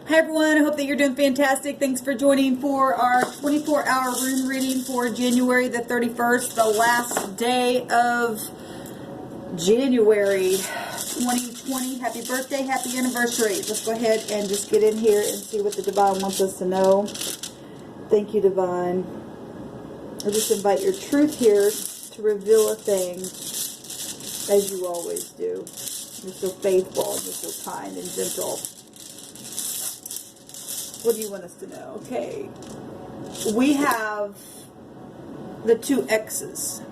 Hi everyone, I hope that you're doing fantastic. Thanks for joining for our 24-hour rune reading for January the 31st, the last day of January 2020. Happy birthday, happy anniversary. Let's go ahead and just get in here and see what the Divine wants us to know. Thank you, Divine. I just invite your truth here to reveal a thing, as you always do. You're so faithful, and you're so kind and gentle. What do you want us to know? Okay. We have the two X's.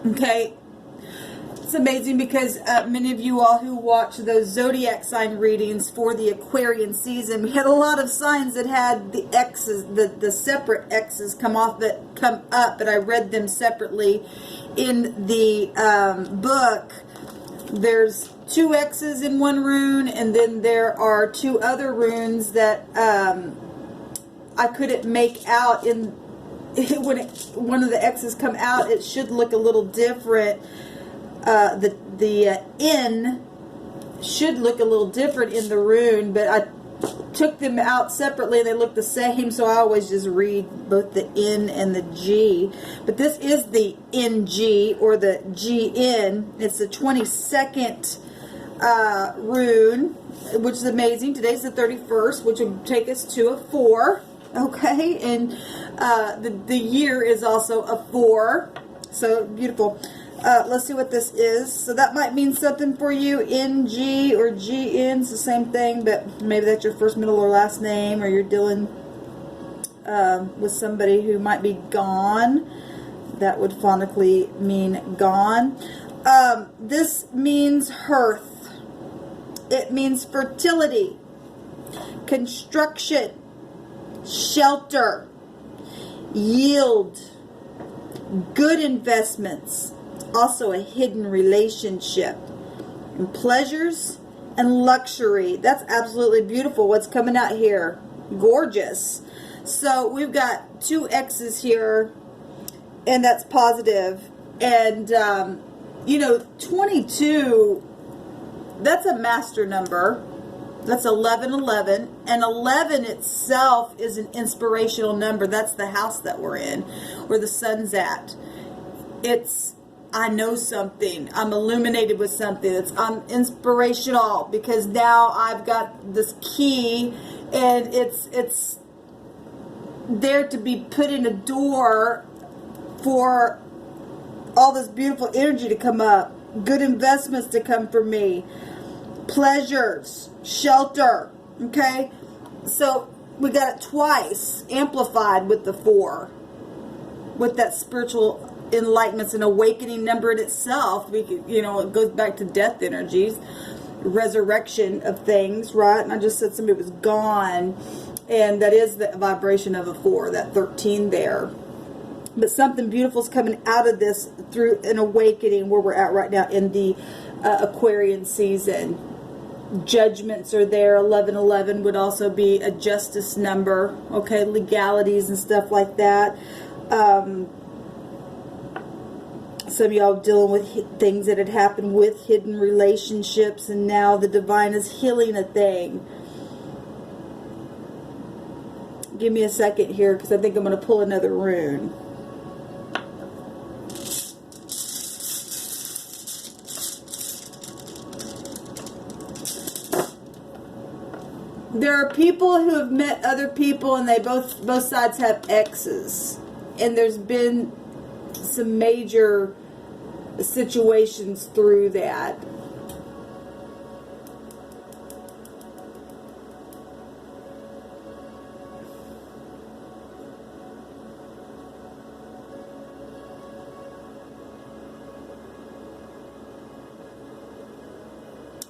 Okay. It's amazing because many of you all who watch those zodiac sign readings for the Aquarian season, we had a lot of signs that had the X's, the separate X's come up, but I read them separately in the book. There's two X's in one rune, and then there are two other runes that I couldn't make out in when one of the X's come out. It should look a little different. The N should look a little different in the rune, but I took them out separately and they look the same, so I always just read both the N and the G. But this is the NG, or the GN. It's the 22nd rune, which is amazing. Today's the 31st, which will take us to a 4. Okay, and the year is also a 4. So beautiful. Let's see what this is. So that might mean something for you. NG or GN, it's the same thing, but maybe that's your first, middle, or last name, or you're dealing with somebody who might be gone. That would phonetically mean gone. This means hearth. It means fertility, construction, shelter, yield, good investments. Also a hidden relationship, and pleasures and luxury. That's absolutely beautiful what's coming out here. Gorgeous. So we've got two X's here, and that's positive. And you know, 22, that's a master number. That's 1111, and 11 itself is an inspirational number. That's the house that we're in, where the sun's at. It's, I know something. I'm illuminated with something. I'm inspirational because now I've got this key, and it's there to be put in a door for all this beautiful energy to come up, good investments to come for me, pleasures, shelter. Okay, so we got it twice amplified with the 4, with that spiritual enlightenment's an awakening number in itself. We could, you know, it goes back to death energies, resurrection of things, right? And I just said somebody was gone, and that is the vibration of a 4, that 13 there. But something beautiful is coming out of this through an awakening where we're at right now in the Aquarian season. Judgments are there. 1111 would also be a justice number. Okay, legalities and stuff like that. Some of y'all dealing with things that had happened with hidden relationships, and now the Divine is healing a thing. Give me a second here, because I think I'm going to pull another rune. There are people who have met other people, and they both sides have X's, and there's been some major situations through that.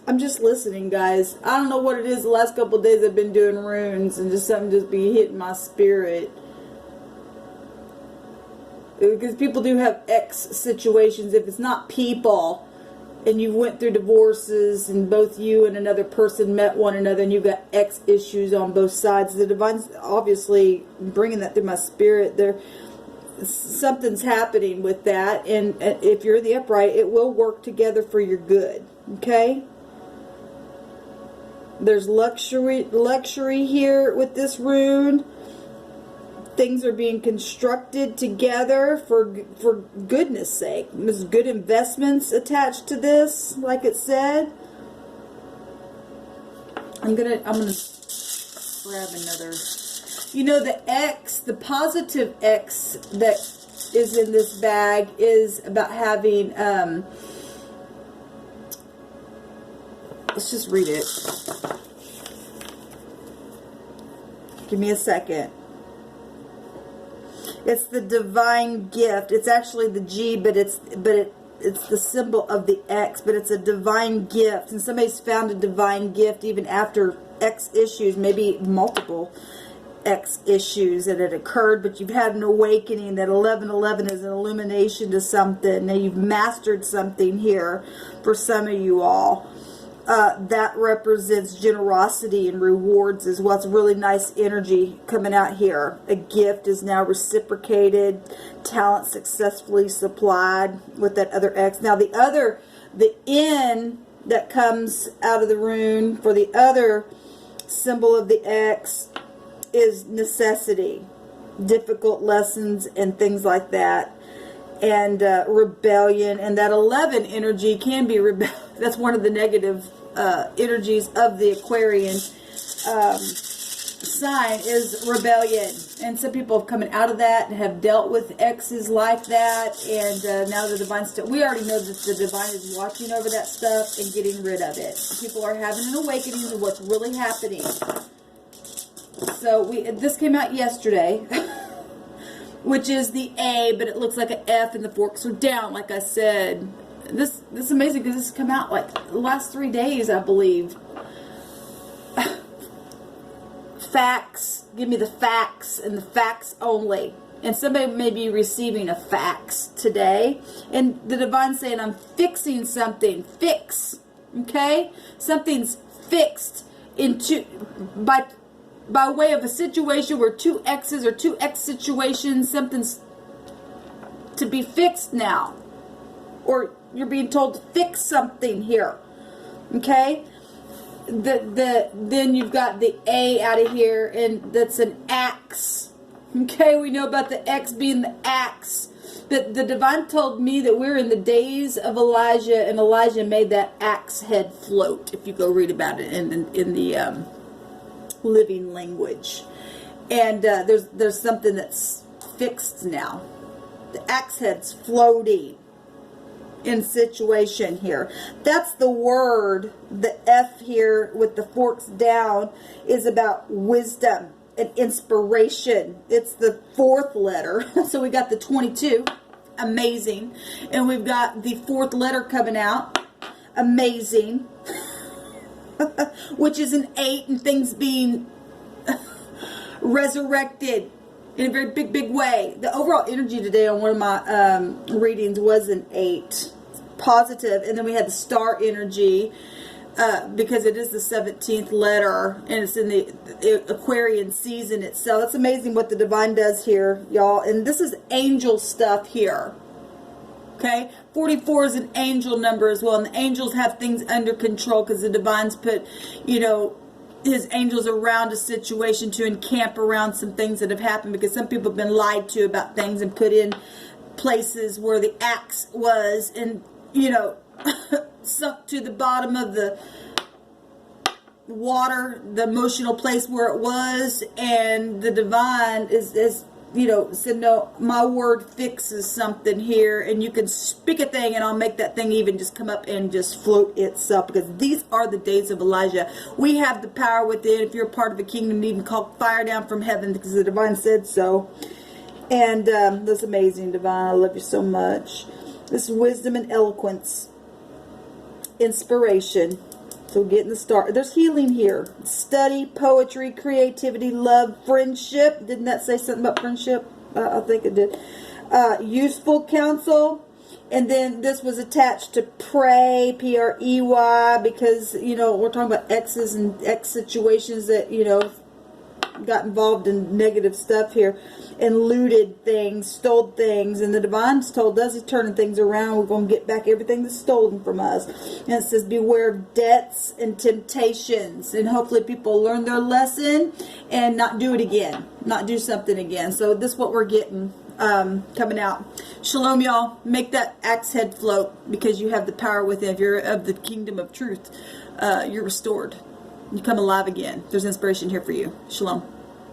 I'm just listening, guys. I don't know what it is. The last couple of days I've been doing runes, and just something just be hitting my spirit. Because people do have X situations. If it's not people, and you went through divorces, and both you and another person met one another, and you've got X issues on both sides, the Divine's obviously bringing that through my spirit. Something's happening with that, and if you're the upright, it will work together for your good. Okay? There's luxury here with this rune. Things are being constructed together for goodness sake. There's good investments attached to this, like it said. I'm gonna grab another. You know, the X, the positive X that is in this bag is about having, let's just read it. Give me a second. It's the divine gift. It's actually the G, but it's the symbol of the X, but it's a divine gift. And somebody's found a divine gift even after X issues, maybe multiple X issues that had occurred, but you've had an awakening. That 1111 is an illumination to something. Now you've mastered something here for some of you all. That represents generosity and rewards as well. It's really nice energy coming out here. A gift is now reciprocated. Talent successfully supplied with that other X. Now the N that comes out of the rune for the other symbol of the X is necessity, difficult lessons and things like that, and rebellion. And that 11 energy can be rebellion. That's one of the negative energies of the Aquarian sign is rebellion. And some people have come out of that and have dealt with X's like that. And now the divine stuff, we already know that the divine is watching over that stuff and getting rid of it. People are having an awakening to what's really happening. So this came out yesterday, which is the A, but it looks like an F and the forks are down, like I said. This is amazing because this has come out like the last 3 days, I believe. Facts. Give me the facts and the facts only. And somebody may be receiving a fax today. And the divine saying, I'm fixing something. Fix. Okay? Something's fixed by way of a situation where two X's or two X situations, something's to be fixed now. Or you're being told to fix something here. Okay? Then you've got the A out of here, and that's an axe. Okay, we know about the X being the axe. The divine told me that we're in the days of Elijah, and Elijah made that axe head float, if you go read about it in the living language. And there's something that's fixed now. The axe head's floating in situation here. That's the word. The F here with the forks down is about wisdom and inspiration. It's the fourth letter. So we got the 22. Amazing. And we've got the fourth letter coming out. Amazing. Which is an 8, and things being resurrected in a very big way. The overall energy today on one of my readings was an 8. Positive. And then we had the star energy because it is the 17th letter and it's in the Aquarian season itself. That's amazing what the divine does here, y'all. And this is angel stuff here. Okay? 44 is an angel number as well. And the angels have things under control because the divine's put, you know, his angels around a situation to encamp around some things that have happened, because some people have been lied to about things and put in places where the axe was, and, you know, sunk to the bottom of the water, the emotional place where it was. And the divine is you know, said, no, my word fixes something here, and you can speak a thing and I'll make that thing even just come up and just float itself, because these are the days of Elijah. We have the power within. If you're a part of the kingdom, you can call fire down from heaven because the divine said so. And that's amazing, divine. I love you so much. This is wisdom and eloquence, inspiration. So getting the start. There's healing here. Study, poetry, creativity, love, friendship. Didn't that say something about friendship? I think it did. Useful counsel. And then this was attached to pray, P-R-E-Y, because, you know, we're talking about X's and X situations that, you know, got involved in negative stuff here and looted things, stole things, and the Divine's told us He's turning things around. We're going to get back everything that's stolen from us. And it says beware of debts and temptations, and hopefully people learn their lesson and not do it again, not do something again. So this is what we're getting coming out. Shalom, y'all. Make that axe head float, because you have the power within. If you're of the kingdom of truth, you're restored. You come alive again. There's inspiration here for you. Shalom.